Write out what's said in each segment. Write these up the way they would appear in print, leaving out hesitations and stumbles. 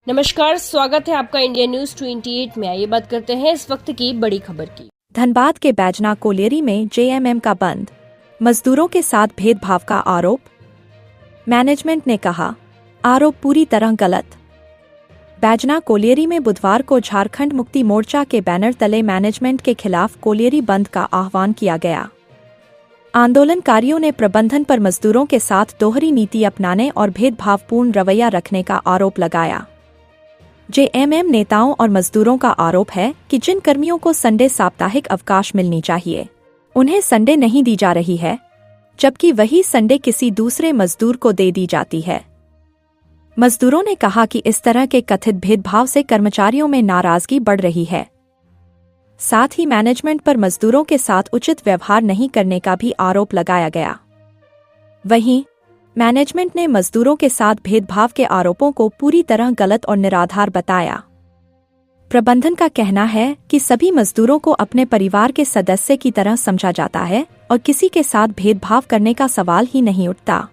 नमस्कार, स्वागत है आपका इंडिया न्यूज 28 में। आइए बात करते हैं इस वक्त की बड़ी खबर की। धनबाद के बैजना कोलियरी में जेएमएम का बंद, मजदूरों के साथ भेदभाव का आरोप। मैनेजमेंट ने कहा, आरोप पूरी तरह गलत। बैजना कोलियरी में बुधवार को झारखंड मुक्ति मोर्चा के बैनर तले मैनेजमेंट के खिलाफ कोलियरी बंद का आह्वान किया गया। आंदोलनकारियों ने प्रबंधन पर मजदूरों के साथ दोहरी नीति अपनाने और भेदभावपूर्ण रवैया रखने का आरोप लगाया। जेएमएम नेताओं और मजदूरों का आरोप है कि जिन कर्मियों को संडे साप्ताहिक अवकाश मिलनी चाहिए, उन्हें संडे नहीं दी जा रही है, जबकि वही संडे किसी दूसरे मजदूर को दे दी जाती है। मजदूरों ने कहा कि इस तरह के कथित भेदभाव से कर्मचारियों में नाराजगी बढ़ रही है। साथ ही मैनेजमेंट पर मजदूरों के साथ उचित व्यवहार नहीं करने का भी आरोप लगाया गया। वहीं मैनेजमेंट ने मजदूरों के साथ भेदभाव के आरोपों को पूरी तरह गलत और निराधार बताया। प्रबंधन का कहना है कि सभी मजदूरों को अपने परिवार के सदस्य की तरह समझा जाता है और किसी के साथ भेदभाव करने का सवाल ही नहीं उठता।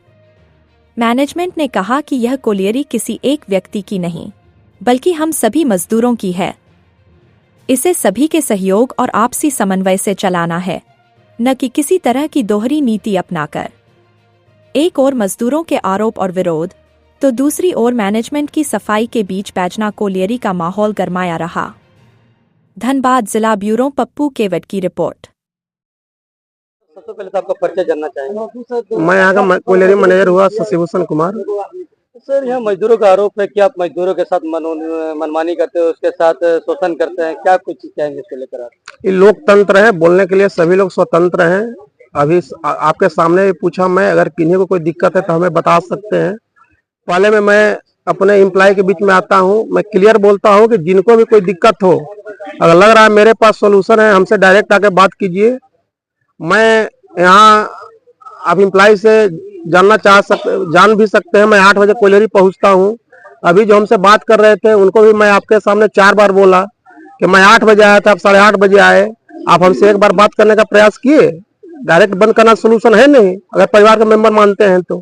मैनेजमेंट ने कहा कि यह कोलियरी किसी एक व्यक्ति की नहीं, बल्कि हम सभी मजदूरों की है। इसे सभी के सहयोग और आपसी समन्वय से चलाना है, न कि किसी तरह की दोहरी नीति अपनाकर। एक ओर मजदूरों के आरोप और विरोध, तो दूसरी ओर मैनेजमेंट की सफाई के बीच बैजना कोलियरी का माहौल गरमाया रहा। धनबाद जिला ब्यूरो पप्पू केवट की रिपोर्ट। सबसे पहले तो आपका परिचय जानना चाहेंगे। मैं यहाँ का कोलियरी मैनेजर हुआ शशिभूषण कुमार। सर, यहाँ मजदूरों का आरोप है कि आप मजदूरों के साथ मनमानी करते हो, उसके साथ शोषण करते हैं, क्या कुछ चाहेंगे इसको लेकर आप? ये लोकतंत्र है, बोलने के लिए सभी लोग स्वतंत्र हैं। अभी आपके सामने पूछा, मैं अगर किन्हीं को कोई दिक्कत है तो हमें बता सकते हैं। पहले में मैं अपने एम्प्लॉय के बीच में आता हूँ, मैं क्लियर बोलता हूँ कि जिनको भी कोई दिक्कत हो, अगर लग रहा है मेरे पास सोल्यूशन है, हमसे डायरेक्ट आके बात कीजिए। मैं यहाँ आप एम्प्लॉय से जान भी सकते हैं, मैं 8 बजे कोलियरी पहुँचता हूँ। अभी जो हमसे बात कर रहे थे उनको भी मैं आपके सामने 4 बार बोला कि मैं 8 बजे आया था, आप 8:30 बजे आए। आप हमसे एक बार बात करने का प्रयास किए। डायरेक्ट बंद करना सोल्यूशन है नहीं, अगर परिवार के मेंबर मानते हैं तो।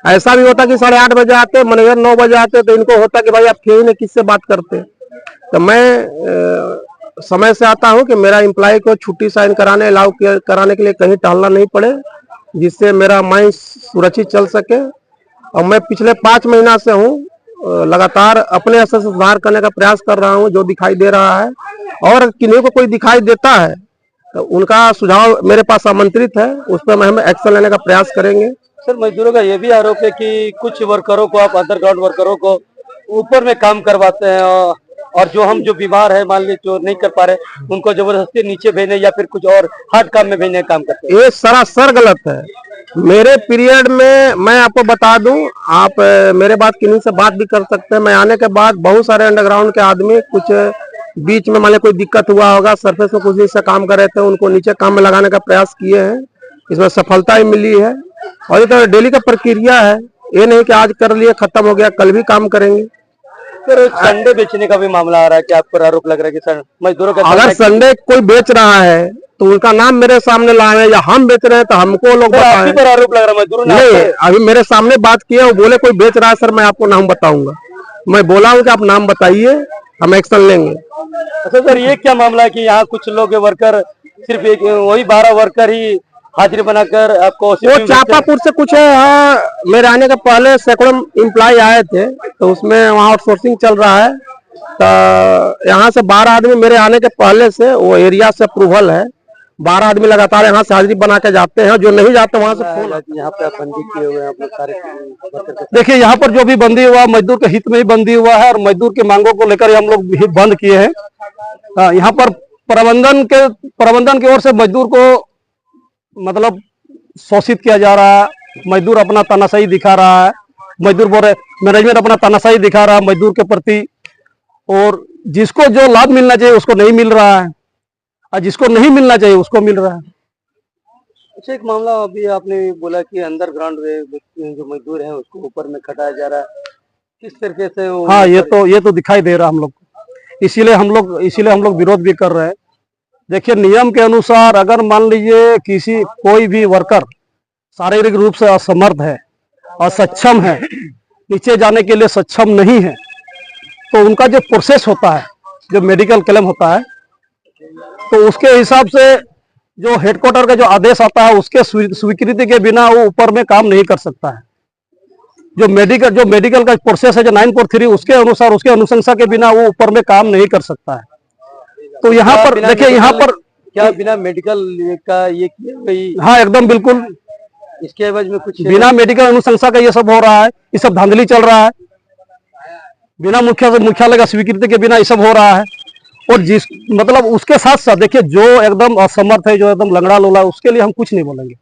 ऐसा भी होता कि 8:30 बजे आते, मैनेजर 9 बजे आते, तो इनको होता कि भाई आप क्यों नहीं किससे बात करते। तो मैं समय से आता हूं कि मेरा एम्प्लॉय को छुट्टी साइन अलाउ कराने के लिए कहीं टहलना नहीं पड़े, जिससे मेरा माइंड सुरक्षित चल सके। और मैं पिछले 5 महीना से हूँ, लगातार अपने स्तर से सुधार करने का प्रयास कर रहा हूँ, जो दिखाई दे रहा है। और किन्हीं को कोई दिखाई देता है तो उनका सुझाव मेरे पास आमंत्रित है, उस पर हम एक्शन लेने का प्रयास करेंगे। सर, मजदूरों का ये भी आरोप है कि कुछ वर्करों को आप अंडरग्राउंड वर्करों को ऊपर में काम करवाते हैं, और जो बीमार है, मान लीजिए जो नहीं कर पा रहे, उनको जबरदस्ती नीचे भेजने या फिर कुछ और हार्ड काम में भेजने का काम करते हैं। ये सरासर गलत है। मेरे पीरियड में मैं आपको बता दूं, आप मेरे बाद किन्हीं से बात भी कर सकते हैं। मैं आने के बाद बहुत सारे अंडरग्राउंड के आदमी, कुछ बीच में मान लीजिए कोई दिक्कत हुआ होगा, सरफेस में कुछ दिन से काम कर रहे थे, उनको नीचे काम में लगाने का प्रयास किए हैं। इसमें सफलता ही मिली है। और ये तो डेली का प्रक्रिया है, ये नहीं कि आज कर लिए खत्म हो गया, कल भी काम करेंगे। फिर संडे बेचने का भी मामला आ रहा है कि आप पर आरोप लग रहा है कि सर मजदूरों का, अगर संडे कोई बेच रहा है तो उनका नाम मेरे सामने लाए, या हम बेच रहे हैं तो हमको लोग बताएं। पर आरोप लग रहा है मजदूरों नहीं, अभी मेरे सामने बात किया, वो बोले कोई बेच रहा है सर, मैं आपको नाम बताऊंगा। मैं बोला हूँ कि आप नाम बताइए, हम एक्शन लेंगे। अच्छा सर, ये क्या मामला है कि यहाँ कुछ लोग वर्कर सिर्फ वही 12 वर्कर ही हाजिरी बनाकर आपको, वो चापापुर से कुछ है। हाँ, मेरे आने के पहले सैकड़ों एम्प्लॉय आए थे, तो उसमें वहाँ आउटसोर्सिंग चल रहा है। तो यहाँ से 12 आदमी मेरे आने के पहले से वो एरिया से अप्रूवल है। 12 आदमी लगातार यहाँ से हाजिरी बना के जाते हैं, जो नहीं जाते वहाँ से फोन। यहाँ पे बंदी किए हुए हैं सारे। देखिए, यहाँ पर जो भी बंदी हुआ मजदूर के हित में ही बंदी हुआ है, और मजदूर की मांगों को लेकर हम लोग भी बंद किए हैं। यहाँ पर प्रबंधन की ओर से मजदूर को मतलब शोषित किया जा रहा है। मजदूर अपना तानाशाही दिखा रहा है, मजदूर बोल रहे, मैनेजमेंट अपना तानाशाही दिखा रहा है मजदूर के प्रति, और जिसको जो लाभ मिलना चाहिए उसको नहीं मिल रहा है, और जिसको नहीं मिलना चाहिए उसको मिल रहा है। अच्छा, एक मामला अभी आपने बोला कि अंडरग्राउंड जो मजदूर हैं उसको ऊपर में खटाया जा रहा है, किस तरीके से? हाँ, ये तो दिखाई दे रहा हम लोग, इसीलिए हम लोग विरोध भी कर रहे हैं। देखिए, नियम के अनुसार अगर मान लीजिए कोई भी वर्कर शारीरिक रूप से असमर्थ है, असक्षम है, नीचे जाने के लिए सक्षम नहीं है, तो उनका जो प्रोसेस होता है, जो मेडिकल क्लेम होता है, तो उसके हिसाब से जो हेडक्वार्टर का जो आदेश आता है उसके स्वीकृति के बिना वो ऊपर में काम नहीं कर सकता है। जो मेडिकल का प्रोसेस है जो 943 उसके अनुसार, उसके अनुशंसा के बिना वो ऊपर में काम नहीं कर सकता है। तो यहाँ पर देखिए, यहाँ पर क्या बिना मेडिकल का ये किया गई? हाँ एकदम बिल्कुल, इसके एवज में कुछ बिना मेडिकल अनुशंसा का ये सब हो रहा है, ये सब धांधली चल रहा है, बिना मुख्यालय का स्वीकृति के बिना ये सब हो रहा है। और जिस मतलब उसके साथ साथ देखिए, जो एकदम असमर्थ है, जो एकदम लंगड़ा लोला है, उसके लिए हम कुछ नहीं बोलेंगे।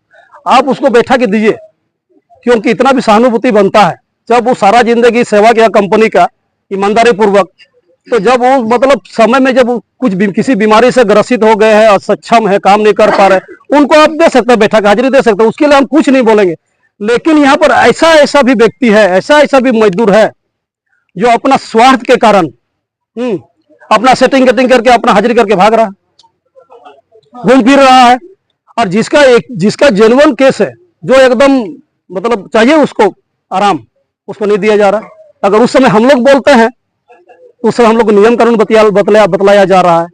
आप उसको बैठा के दीजिए, क्योंकि इतना भी सहानुभूति बनता है जब वो सारा जिंदगी सेवा किया कंपनी का ईमानदारी पूर्वक, तो जब वो मतलब समय में जब कुछ किसी बीमारी से ग्रसित हो गए हैं, असक्षम है, काम नहीं कर पा रहे, उनको आप दे सकते हैं, बैठा के हाजिरी दे सकते हैं, उसके लिए हम कुछ नहीं बोलेंगे। लेकिन यहाँ पर ऐसा भी व्यक्ति है, ऐसा भी मजदूर है जो अपना स्वार्थ के कारण अपना सेटिंग करके अपना हाजिरी करके भाग रहा है, घूम फिर रहा है। और जिसका जेन्युइन केस है, जो एकदम मतलब चाहिए उसको आराम, उसको नहीं दिया जा रहा। अगर उस समय हम लोग बोलते हैं तो उस समय हम लोग को नियम कानून बतलाया जा रहा है।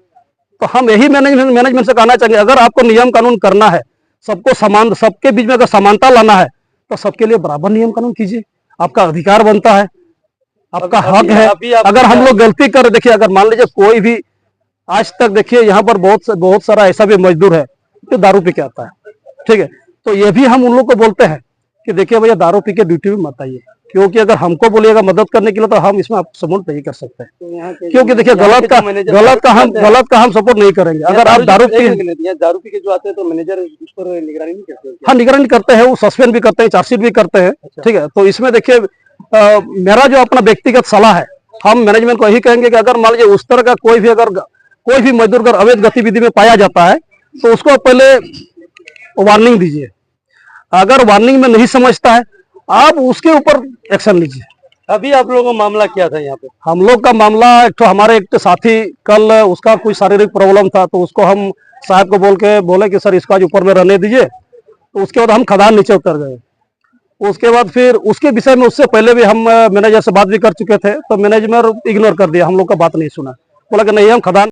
तो हम यही मैनेजमेंट से कहना चाहेंगे, अगर आपको नियम कानून करना है, सबको समान, सबके बीच में अगर समानता लाना है, तो सबके लिए बराबर नियम कानून कीजिए। आपका अधिकार बनता है, आपका हक है। अगर हम लोग गलती कर, देखिए अगर मान लीजिए कोई भी आज तक, देखिए यहाँ पर बहुत सारा ऐसा भी मजदूर है जो दारू पी के आता है, ठीक है, तो ये भी हम उन लोग को बोलते हैं कि देखिए भैया दारू पी के ड्यूटी में मत आइए, क्योंकि अगर हमको बोलिएगा मदद करने के लिए तो हम इसमें आप सपोर्ट नहीं कर सकते हैं, क्योंकि देखिए गलत का हम सपोर्ट नहीं करेंगे। अगर आप दारू पी के जो आते हैं तो मैनेजर उस पर निगरानी नहीं करते? हाँ, निगरानी करते हैं, वो सस्पेंड भी करते हैं, चार्जशीट भी करते हैं, ठीक है। तो इसमें देखिए मेरा जो अपना व्यक्तिगत सलाह है, हम मैनेजमेंट को यही कहेंगे कि अगर मान लीजिए उस तरह का कोई भी मजदूर अगर अवैध गतिविधि में पाया जाता है तो उसको पहले वार्निंग दीजिए। अगर वार्निंग में नहीं समझता है, आप उसके ऊपर एक्शन लीजिए। अभी आप लोगों का मामला क्या था यहाँ पे? हम लोग का मामला हमारे एक साथी कल उसका कोई शारीरिक प्रॉब्लम था, तो उसको हम साहब को बोले कि सर इसका ऊपर में रहने दीजिए। तो उसके बाद हम खदान नीचे उतर गए। उसके बाद फिर उसके विषय में उससे पहले भी हम मैनेजर से बात भी कर चुके थे, तो मैनेजमेंट इग्नोर कर दिया, हम लोग का बात नहीं सुना, बोला कि नहीं हम खदान